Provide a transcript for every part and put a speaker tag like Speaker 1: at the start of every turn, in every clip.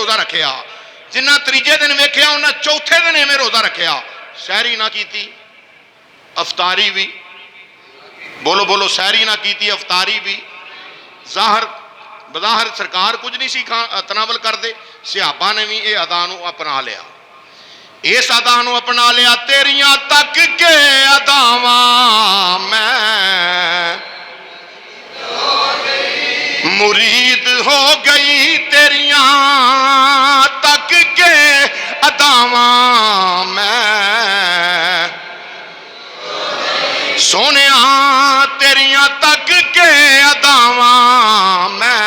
Speaker 1: روزہ رکھیا, جنہ تیجے دن ویکھیا انہاں چوتھے دن ایویں روزہ رکھیا. سحری نہ کیتی افطاری بھی, بولو بولو, سحری نہ کیتی افطاری بھی. بظاہر سرکار کچھ نہیں سی تناول کر دے, صحابہ نے بھی یہ ادا نو اپنا لیا, اس ادا نو اپنا لیا. تیریاں تک کے اداواں میں مرید ہو گئی, تیریاں تک کے اداواں میں سونیاں, تیریاں تک کے اداواں میں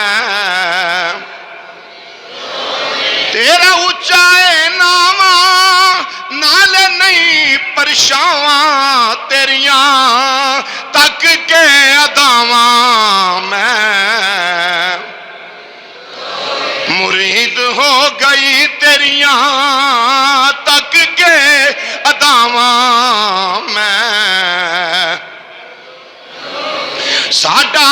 Speaker 1: تیرا اچا ناواں نال نہیں پرشاواں, تیریاں تک کے اداواں میں مرید ہو گئی, تیریاں تک کے اداواں میں. ساڈا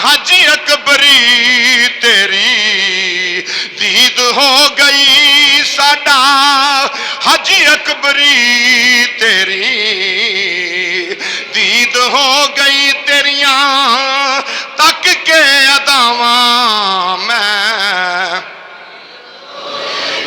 Speaker 1: حج اکبری تیری دید ہو گئی, ساڈا حج اکبری تیری دید ہو گئی, تیریاں تک کے اداواں میں.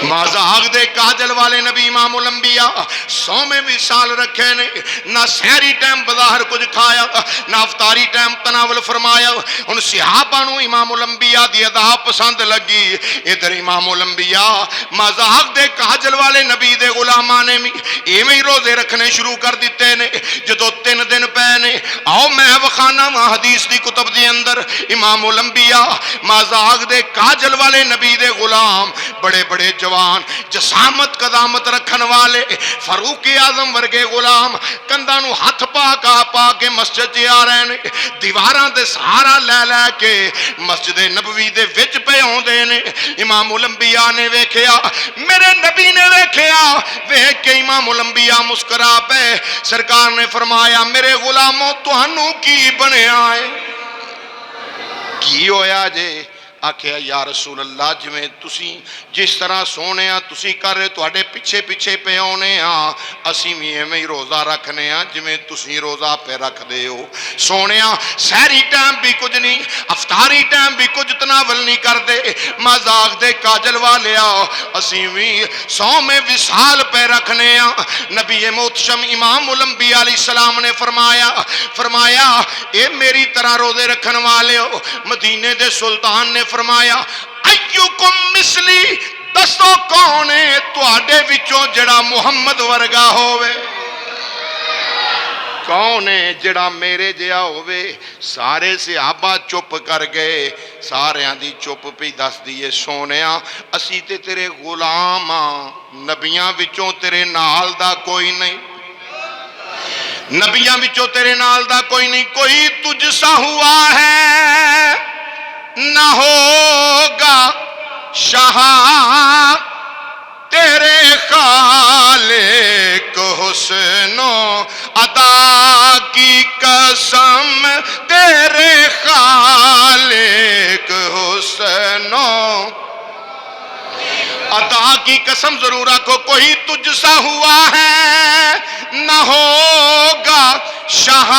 Speaker 1: مذاق دے کاجل والے نبی امام الانبیاء سومے وصال رکھے نے, نہ سحری ٹائم بظاہر کچھ کھایا, نہ افطاری ٹائم تناول فرمایا. ان صحابہ نو امام الانبیاء دی ادا پسند لگی. ادھر امام الانبیاء مذاق دے کاجل والے نبی دے غلاماں نے بھی ایویں روزے رکھنے شروع کر دیتے نے. جدو 3 دن پے نے, آؤ میں وخانا وا حدیث دی کتب دے اندر امام الانبیاء مذاق دے کاجل والے نبی دے غلام بڑے بڑے جوان جسامت قدامت رکھن والے فاروق اعظم ورگے غلام کندھاں نو ہاتھ پا کے مسجد چ آ رہے نے, دیواراں تے سہارا لے لے کے مسجد نبوی دے وچ پے ہوندے نے. امام الانبیاء نے ویکھیا, میرے نبی نے ویکھیا, ویکھ کے امام الانبیاء مسکرا پے. سرکار نے فرمایا, میرے غلاموں تانوں کی بنیا ہے, کی ہویا جے؟ آکھیا یا رسول اللہ جویں تسی جس طرح سونے تسی کر رہے تواڈے پیچھے پیچھے پہ آنے اسی بھی ایویں ہی روزہ رکھنے جویں تسی روزہ پہ رکھ دے ہو. سونے سحری ٹائم بھی کچھ نہیں, افطاری ٹائم بھی کچھ تناول نہیں کر دے. مذاق دے کاجل والیا اسی بھی صوم وصال پہ رکھنے. نبی محتشم امام الانبیاء علیہ السلام نے فرمایا اے میری طرح روزے رکھن والے ہو. مدینے دے سلطان نے فرمایا ایوکم مثلی, دسو کون ہے تواڈے وچوں جڑا محمد ورگا ہووے, کون ہے جڑا میرے جہا ہووے. سارے صحابہ چپ کر گئے, ساریاں دی چپ پہ دس دیے سونیا اسی تے تیرے غلام نبیاں وچوں تیرے نال دا کوئی نہیں, نبیاں وچوں تیرے نال دا کوئی نہیں. کوئی تجھ سا ہوا ہے نہ ہوگا شاہ تیرے خالق حسن و عطا کی قسم, تیرے خالق حسن و عطا کی قسم ضرور رکھو. کوئی تجھ سا ہوا ہے نہ ہوگا شاہ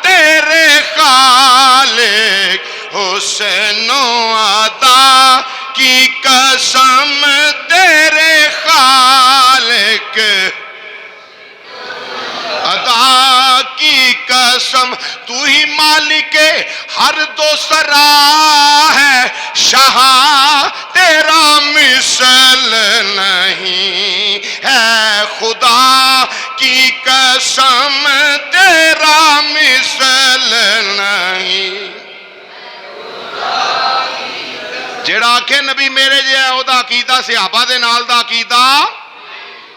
Speaker 1: تیرے خالق حسن و عطا کی قسم, تیرے خالق عطا کی قسم. تو ہی مالک ہر دو سرا ہے, شاہ تیرا مثل نہیں ہے, خدا کی قسم تیرا مثل نہیں. جڑا آکھے نبی میرے جہا اودا عقیدہ صحابہ دے نال دا عقیدہ,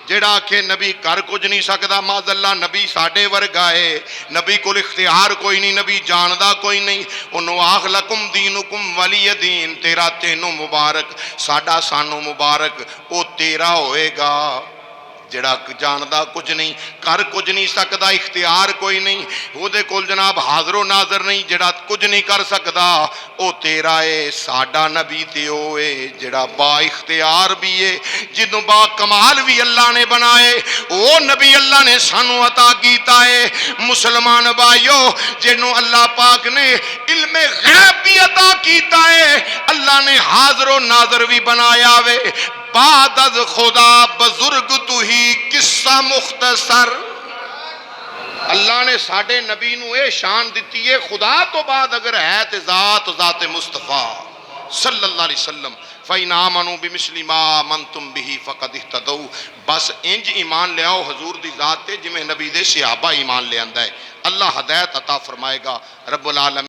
Speaker 1: جڑا آکھے نبی کر کچھ نہیں سکدا معاذ اللہ نبی ساڈے ورگا ہے, نبی کول اختیار کوئی نہیں, نبی جاندا کوئی نہیں. انہوں آخ لکم دینکم ولی دین, تیرا تینوں مبارک ساڈا سانو مبارک, او تیرا ہوئے گا جڑا جاندا کچھ نہیں، کر کچھ نہیں سکدا، اختیار کوئی نہیں، وہ دے کول جناب حاضر و ناظر نہیں، جڑا کچھ نہیں کر سکدا او تیرا ہے۔ ساڈا نبی تے ہوئے جڑا با اختیار بھی ہے، جدوں با کمال بھی اللہ نے بنائے، او نبی اللہ نے سانو عطا کیتا ہے۔ مسلمان بھائیو، جنوں اللہ پاک نے علم غیب بھی عطا کیتا ہے، اللہ نے حاضر و ناظر بھی بنایا وے۔ بعد از خدا بزرگ تو ہی قصہ مختصر، اللہ نے ساڈے نبی نو اے شان دیتی ہے، خدا تو بعد اگر ہے تے ذات مصطفیٰ صلی اللہ علیہ وسلم۔ فَإِنْ آمَنُوا بِمِثْلِ مَا آمَنْتُمْ بِهِ فَقَدِ اهْتَدَوْا، بس انج ایمان لے آؤ حضور دی ذات تے جویں نبی دے صحابہ ایمان لے آندا ہے۔ اللہ ہدایت عطا فرمائے گا رب العالمین۔